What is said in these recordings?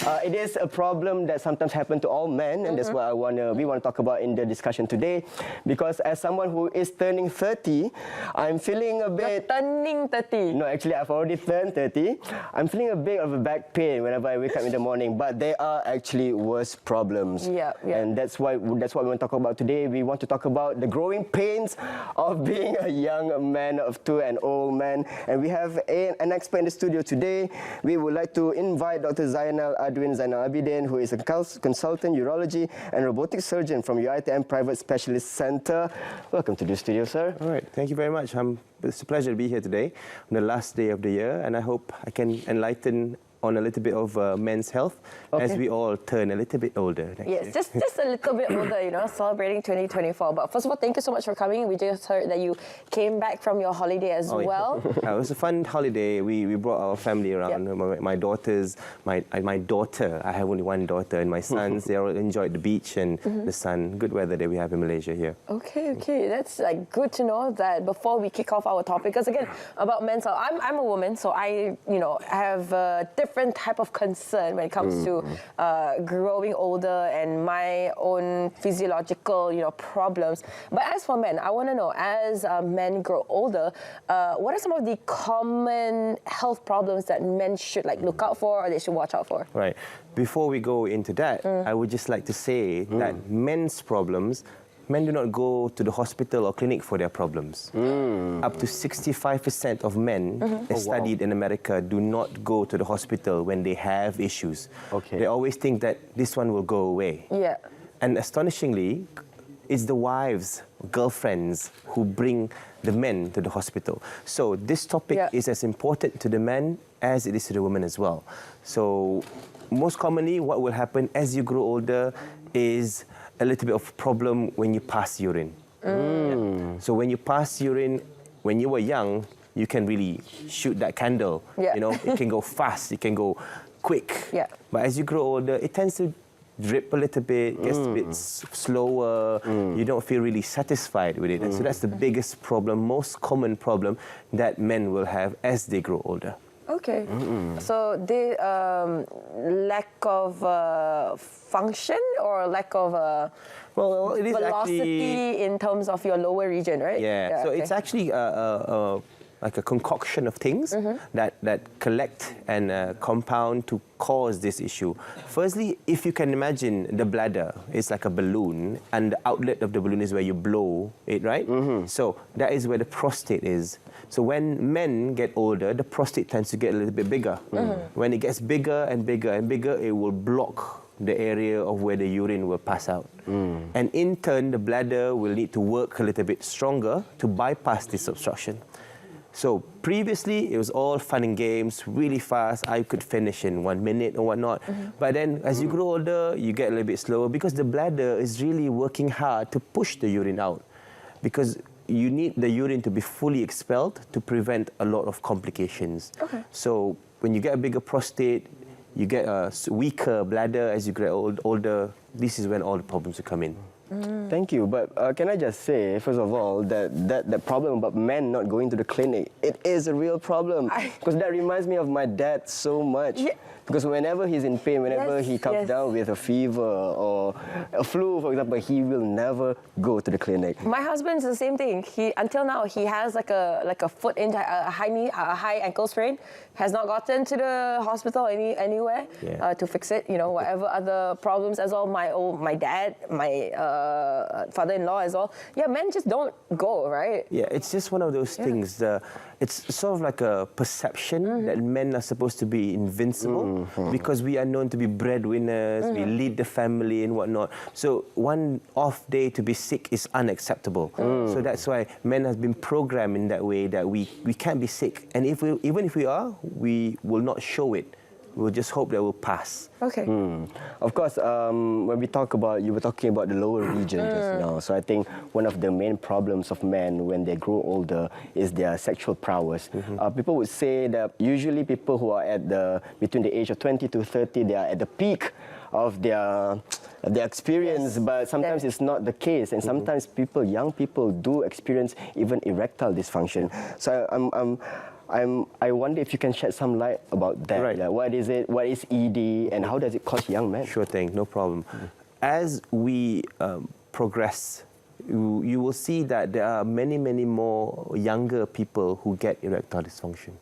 It is a problem that sometimes happens to all men, and that's what we want to talk about in the discussion today. Because as someone who is turning 30, I'm feeling a bit... You're turning 30? No, actually, I've already turned 30. I'm feeling a bit of a back pain whenever I wake up in the morning, but there are actually worse problems. And that's what we want to talk about today. We want to talk about the growing pains of being a young man to an old man. And we have an expert in the studio today. We would like to invite Dr. Zainal Abidin, who is a consultant urology and robotic surgeon from UITM Private Specialist Center. Welcome to the studio, sir. All right, thank you very much. It's a pleasure to be here today on the last day of the year, and I hope I can enlighten on a little bit of men's health as we all turn a little bit older next year. Just a little bit older, you know, celebrating 2024. But first of all, thank you so much for coming. We just heard that you came back from your holiday as well. It was a fun holiday. We brought our family around. My daughters, my daughter, I have only one daughter, and my sons, they all enjoyed the beach and the sun. Good weather that we have in Malaysia here. Okay. That's like good to know that before we kick off our topic. Because again, about men's health, I'm a woman, so I, have different type of concern when it comes to growing older and my own physiological, problems. But as for men, I want to know, as men grow older, what are some of the common health problems that men should look out for or they should watch out for? Right. Before we go into that, I would just like to say that men's problems, men do not go to the hospital or clinic for their problems. Up to 65% of men studied in America do not go to the hospital when they have issues. They always think that this one will go away. And astonishingly, it's the wives, girlfriends who bring the men to the hospital. So this topic is as important to the men as it is to the women as well. So most commonly, what will happen as you grow older is a little bit of problem when you pass urine. So when you pass urine, when you were young, you can really shoot that candle. It can go fast, it can go quick. But as you grow older, it tends to drip a little bit, gets a bit slower. You don't feel really satisfied with it. And so that's the biggest problem, most common problem that men will have as they grow older. So the lack of function or lack of it is velocity actually, in terms of your lower region, right? So it's actually like a concoction of things that collect and compound to cause this issue. Firstly, if you can imagine the bladder is like a balloon, and the outlet of the balloon is where you blow it, right? So that is where the prostate is. So when men get older, the prostate tends to get a little bit bigger. When it gets bigger and bigger and bigger, it will block the area of where the urine will pass out. And in turn, the bladder will need to work a little bit stronger to bypass this obstruction. So previously, it was all fun and games, really fast. I could finish in 1 minute or whatnot. But then as you grow older, you get a little bit slower because the bladder is really working hard to push the urine out. Because you need the urine to be fully expelled to prevent a lot of complications. So when you get a bigger prostate, you get a weaker bladder as you get older. This is when all the problems will come in. Thank you. But can I just say, first of all, that problem about men not going to the clinic, it is a real problem. Because that reminds me of my dad so much. Because whenever he's in pain, whenever he comes down with a fever or a flu, for example, he will never go to the clinic. My husband's the same thing. Until now, he has like a foot injury, a high ankle sprain. Has not gotten to the hospital anywhere to fix it. Whatever other problems as well. My dad, my father-in-law as well. Men just don't go, right? It's just one of those things. It's sort of like a perception that men are supposed to be invincible because we are known to be breadwinners, we lead the family and whatnot. So one off day to be sick is unacceptable. So that's why men have been programmed in that way that we can't be sick. And even if we are, we will not show it. We'll just hope that we'll pass. Of course, when we talk about, you were talking about the lower region just now. So I think one of the main problems of men when they grow older is their sexual prowess. People would say that usually people who are between the age of 20 to 30, they are at the peak of their experience, but sometimes it's not the case, and sometimes young people do experience even erectile dysfunction. So I wonder if you can shed some light about that. Right. Like, what is it? What is ED, and how does it cause young men? Sure thing, no problem. As we progress, you will see that there are many, many more younger people who get erectile dysfunction.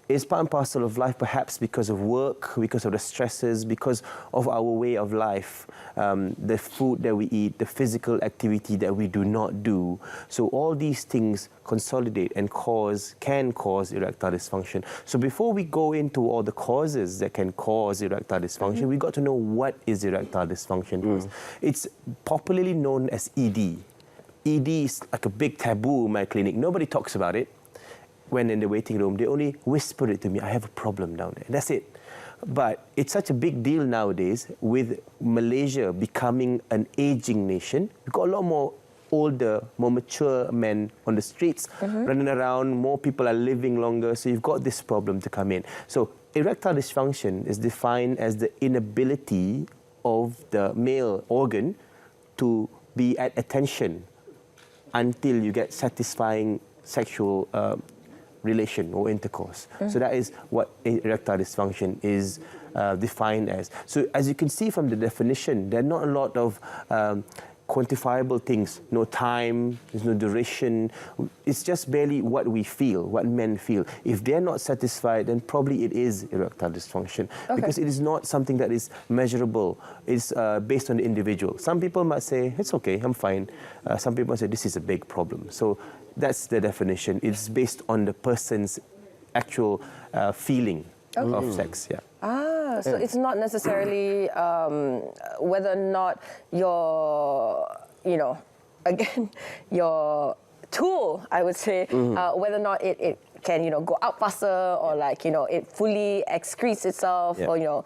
It's part and parcel of life, perhaps because of work, because of the stresses, because of our way of life, the food that we eat, the physical activity that we do not do. So all these things consolidate and can cause erectile dysfunction. So before we go into all the causes that can cause erectile dysfunction, we got to know what is erectile dysfunction first. It's popularly known as ED. ED is like a big taboo in my clinic. Nobody talks about it. When in the waiting room, they only whisper it to me, I have a problem down there. That's it. But it's such a big deal nowadays with Malaysia becoming an aging nation. We've got a lot more older, more mature men on the streets running around. More people are living longer. So you've got this problem to come in. So erectile dysfunction is defined as the inability of the male organ to be at attention until you get satisfying sexual relation or intercourse. So that is what erectile dysfunction is defined as. So as you can see from the definition, there are not a lot of quantifiable things. No time, there's no duration. It's just barely what we feel, what men feel. If they're not satisfied, then probably it is erectile dysfunction because it is not something that is measurable. It's based on the individual. Some people might say, it's okay, I'm fine. Some people might say, this is a big problem. So that's the definition. It's based on the person's actual feeling of sex. Yeah. So it's not necessarily whether or not your, again, your tool, I would say, whether or not it can, go out faster or it fully excretes itself or,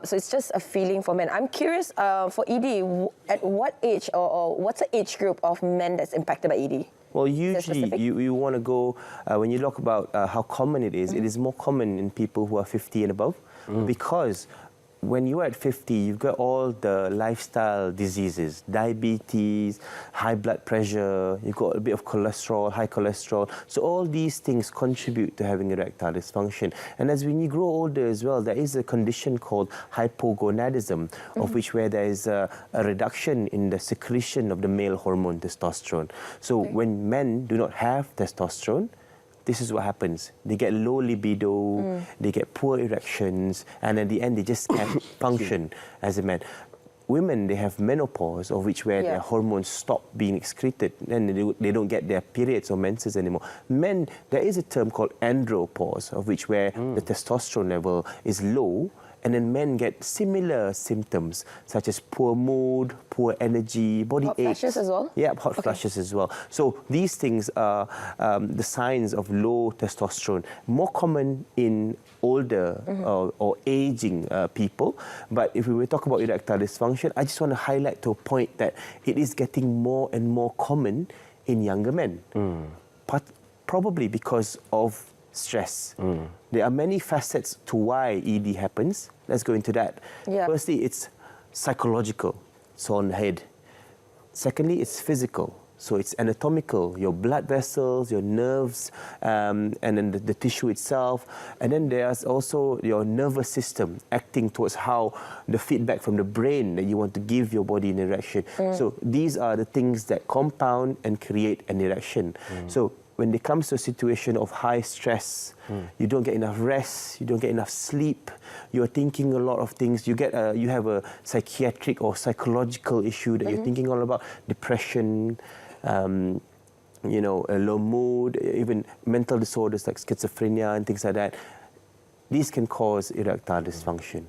so it's just a feeling for men. I'm curious for ED, at what age or what's the age group of men that's impacted by ED? Well, usually you want to go, when you talk about how common it is more common in people who are 50 and above because when you're at 50, you've got all the lifestyle diseases, diabetes, high blood pressure, you've got a bit of cholesterol, high cholesterol. So all these things contribute to having erectile dysfunction. And as when you grow older as well, there is a condition called hypogonadism, of which where there is a reduction in the secretion of the male hormone testosterone. So when men do not have testosterone, this is what happens. They get low libido, they get poor erections, and at the end, they just can't function as a man. Women, they have menopause, of which where their hormones stop being excreted, and they don't get their periods or menses anymore. Men, there is a term called andropause, of which where the testosterone level is low, and then men get similar symptoms, such as poor mood, poor energy, body aches. Hot flashes as well? Yeah, hot flashes as well. So these things are the signs of low testosterone, more common in older or aging people. But if we were to talk about erectile dysfunction, I just want to highlight to a point that it is getting more and more common in younger men. But probably because of stress. There are many facets to why ED happens. Let's go into that. Firstly, it's psychological, so on the head. Secondly, it's physical, so it's anatomical, your blood vessels, your nerves, and then the tissue itself. And then there's also your nervous system acting towards how the feedback from the brain that you want to give your body an erection. So these are the things that compound and create an erection. So when it comes to a situation of high stress, you don't get enough rest, you don't get enough sleep, you're thinking a lot of things, you have a psychiatric or psychological issue that you're thinking all about, depression, a low mood, even mental disorders like schizophrenia and things like that. These can cause erectile dysfunction.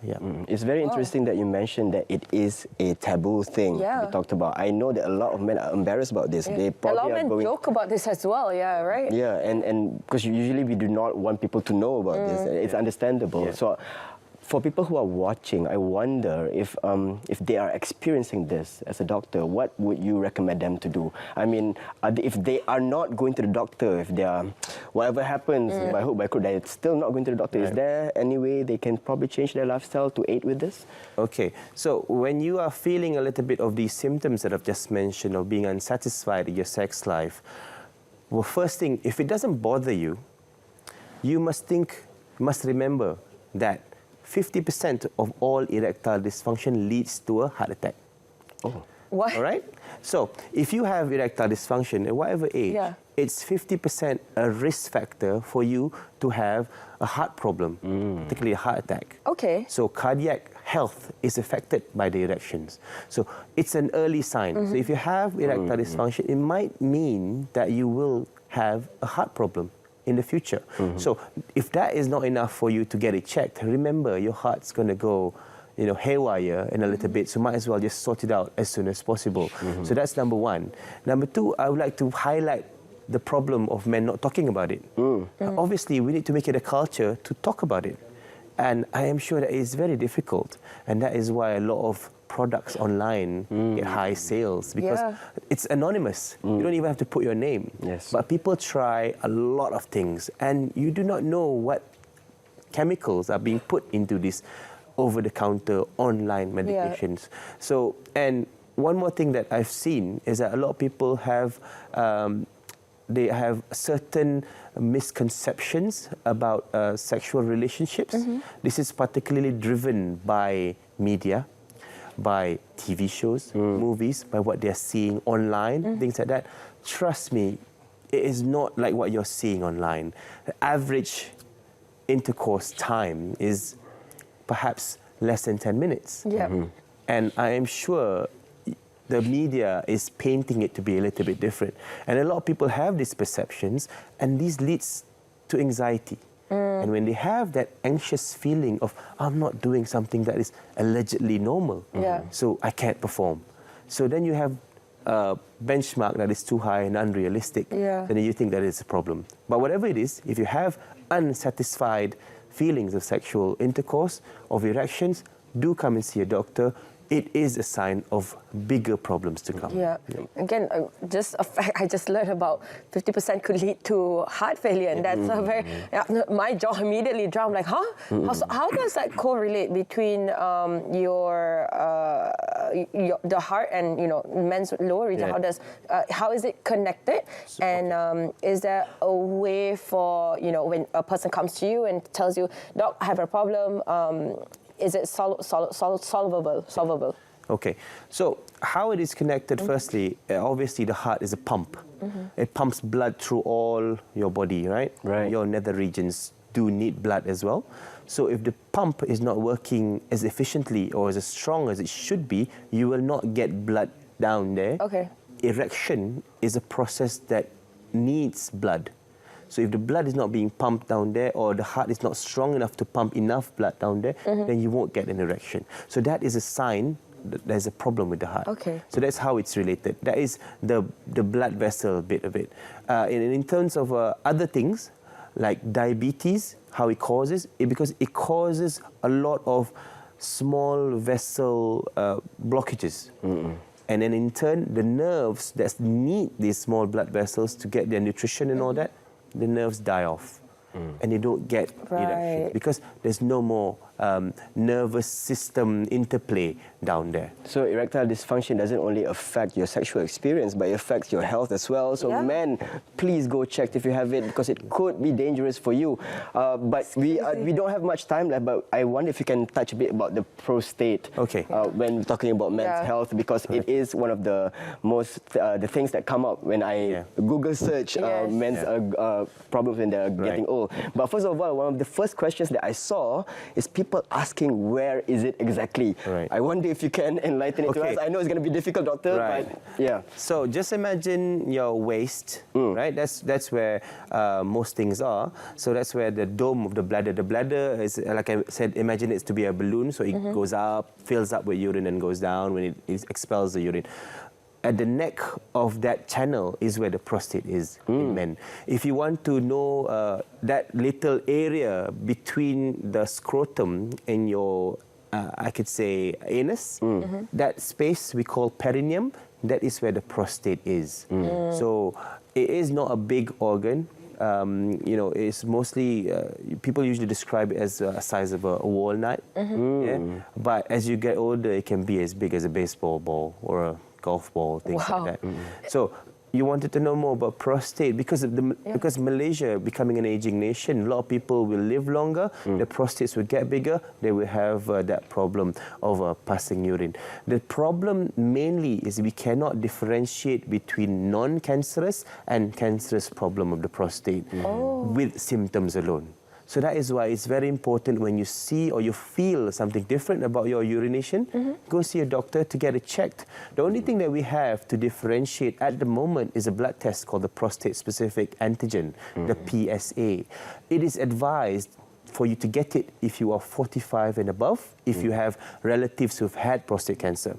Yeah. It's very interesting that you mentioned that it is a taboo thing we talked about. I know that a lot of men are embarrassed about this. They probably a lot of men joke about this as well, right? Yeah, and because usually we do not want people to know about this. It's understandable. Yeah. So for people who are watching, I wonder if they are experiencing this as a doctor, what would you recommend them to do? I mean, if they are not going to the doctor, if they are, whatever happens, by hook, by crook, they're still not going to the doctor, is there any way they can probably change their lifestyle to aid with this? Okay, so when you are feeling a little bit of these symptoms that I've just mentioned of being unsatisfied in your sex life, well, first thing, if it doesn't bother you, you must remember that 50% of all erectile dysfunction leads to a heart attack. Oh. What? All right? So, if you have erectile dysfunction at whatever age, it's 50% a risk factor for you to have a heart problem, particularly a heart attack. Okay. So, cardiac health is affected by the erections. So, it's an early sign. So, if you have erectile dysfunction, it might mean that you will have a heart problem in the future. So, if that is not enough for you to get it checked, remember your heart's going to go haywire in a little bit, so might as well just sort it out as soon as possible. So that's number one. Number two, I would like to highlight the problem of men not talking about it. Obviously, we need to make it a culture to talk about it. And I am sure that it's very difficult. And that is why a lot of products online get high sales, because it's anonymous. You don't even have to put your name. Yes. But people try a lot of things, and you do not know what chemicals are being put into this over-the-counter online medications. So, and one more thing that I've seen is that a lot of people have they have certain misconceptions about sexual relationships. This is particularly driven by media, by TV shows, movies, by what they're seeing online, things like that. Trust me, it is not like what you're seeing online. The average intercourse time is perhaps less than 10 minutes. And I am sure the media is painting it to be a little bit different. And a lot of people have these perceptions, and this leads to anxiety. And when they have that anxious feeling of, I'm not doing something that is allegedly normal, so I can't perform. So then you have a benchmark that is too high and unrealistic, then you think that is a problem. But whatever it is, if you have unsatisfied feelings of sexual intercourse, of erections, do come and see a doctor. It is a sign of bigger problems to come. Again, just a fact I just learned about 50% could lead to heart failure, and that's a very, my jaw immediately dropped, like, huh? How does that correlate between the heart and, men's lower region? How is it connected? And is there a way for, when a person comes to you and tells you, Doc, I have a problem, is it solvable? Okay, so how it is connected, firstly, obviously the heart is a pump. It pumps blood through all your body, right? Your nether regions do need blood as well. So if the pump is not working as efficiently or as strong as it should be, you will not get blood down there. Erection is a process that needs blood. So if the blood is not being pumped down there, or the heart is not strong enough to pump enough blood down there, then you won't get an erection. So that is a sign that there's a problem with the heart. So that's how it's related. That is the blood vessel bit of it. In terms of other things, like diabetes, how it causes, because it causes a lot of small vessel blockages. And then in turn, the nerves that need these small blood vessels to get their nutrition and all that, the nerves die off, and they don't get erection because there's no more nervous system interplay down there. So erectile dysfunction doesn't only affect your sexual experience, but it affects your health as well. So men, please go check if you have it, because it could be dangerous for you. But we don't have much time left, but I wonder if you can touch a bit about the prostate when we're talking about men's health, because it is one of the most, the things that come up when I Google search men's problems when they're getting old. But first of all, one of the first questions that I saw is people asking, where is it exactly? I wonder if you can enlighten it to us. I know it's going to be difficult, doctor, but So just imagine your waist, right? That's where most things are. So that's where the dome of the bladder is, like I said, imagine it to be a balloon. So it goes up, fills up with urine, and goes down when it expels the urine. At the neck of that channel is where the prostate is in men. If you want to know that little area between the scrotum and your, I could say, anus, that space we call perineum, that is where the prostate is. So it is not a big organ. It's mostly, people usually describe it as a size of a walnut. But as you get older, it can be as big as a baseball ball or a golf ball, things like that. So you wanted to know more about prostate because because Malaysia becoming an aging nation, a lot of people will live longer, the prostates will get bigger, they will have that problem of passing urine. The problem mainly is we cannot differentiate between non-cancerous and cancerous problem of the prostate with symptoms alone. So that is why it's very important when you see or you feel something different about your urination, go see a doctor to get it checked. The only thing that we have to differentiate at the moment is a blood test called the prostate-specific antigen, the PSA. It is advised for you to get it if you are 45 and above, if you have relatives who've had prostate cancer.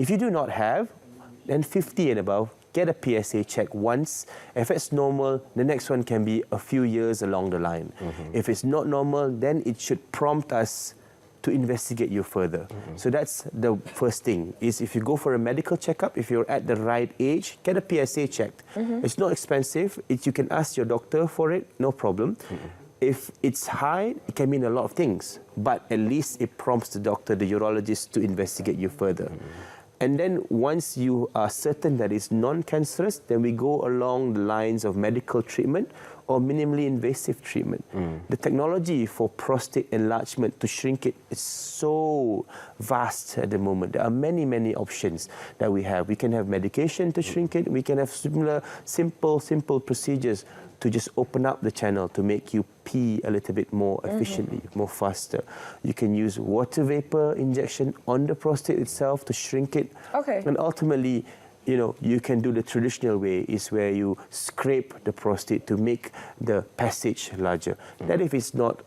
If you do not have, then 50 and above, get a PSA check once. If it's normal, the next one can be a few years along the line. If it's not normal, then it should prompt us to investigate you further. So that's the first thing, is if you go for a medical checkup, if you're at the right age, get a PSA checked. It's not expensive. You can ask your doctor for it, no problem. If it's high, it can mean a lot of things, but at least it prompts the doctor, the urologist, to investigate you further. And then once you are certain that it's non-cancerous, then we go along the lines of medical treatment or minimally invasive treatment. The technology for prostate enlargement to shrink it is so vast at the moment. There are many, many options that we have. We can have medication to shrink it. We can have similar, simple procedures to just open up the channel to make you pee a little bit more efficiently, more faster. You can use water vapor injection on the prostate itself to shrink it. And ultimately, you can do the traditional way, is where you scrape the prostate to make the passage larger. That if it's not,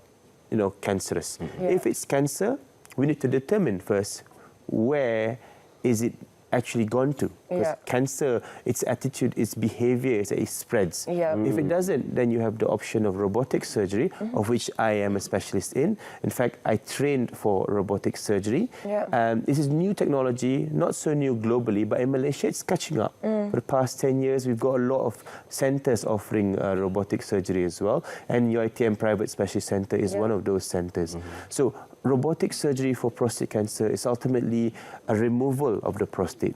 cancerous. If it's cancer, we need to determine first where is it actually gone to. Because cancer, its attitude, its behavior, it spreads. If it doesn't, then you have the option of robotic surgery, of which I am a specialist in. In fact, I trained for robotic surgery. This is new technology, not so new globally, but in Malaysia, it's catching up. For the past 10 years, we've got a lot of centers offering robotic surgery as well. And UITM Private Specialist Center is one of those centers. So robotic surgery for prostate cancer is ultimately a removal of the prostate.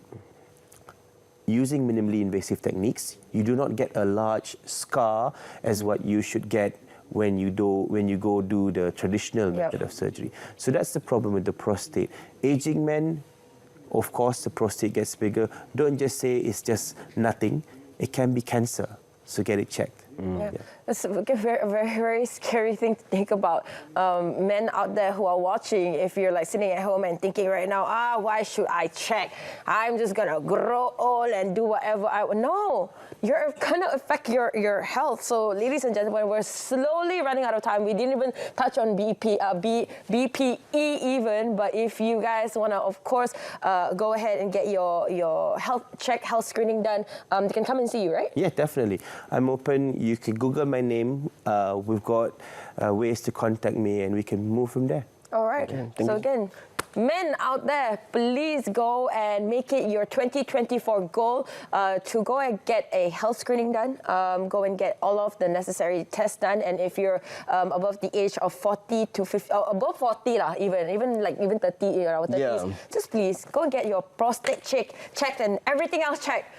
Using minimally invasive techniques, you do not get a large scar as what you should get when you go do the traditional method of surgery. So that's the problem with the prostate. Aging men, of course, the prostate gets bigger. Don't just say it's just nothing. It can be cancer. So get it checked. It's a very scary thing to think about. Men out there who are watching, if you're like sitting at home and thinking right now, why should I check? I'm just gonna grow old and do whatever I want. No, you're gonna affect your health. So ladies and gentlemen, we're slowly running out of time. We didn't even touch on BPE even, but if you guys wanna, of course, go ahead and get your health screening done, they can come and see you, right? Yeah, definitely. I'm open. You can Google my name. We've got ways to contact me, and we can move from there. All right. So again, men out there, please go and make it your 2024 goal to go and get a health screening done. Go and get all of the necessary tests done. And if you're above the age of 40 to 50, above 40 lah, even 30 or 30s, just please go and get your prostate checked and everything else checked.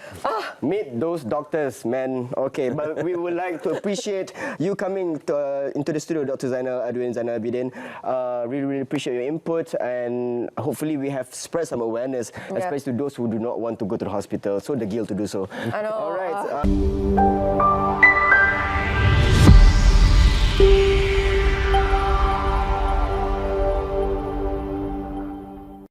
Meet those doctors, man. Okay, but we would like to appreciate you coming into the studio, Dr. Zainal Abidin. Really appreciate your input, and hopefully we have spread some awareness, especially to those who do not want to go to the hospital, so the guilt to do so. I know. All right.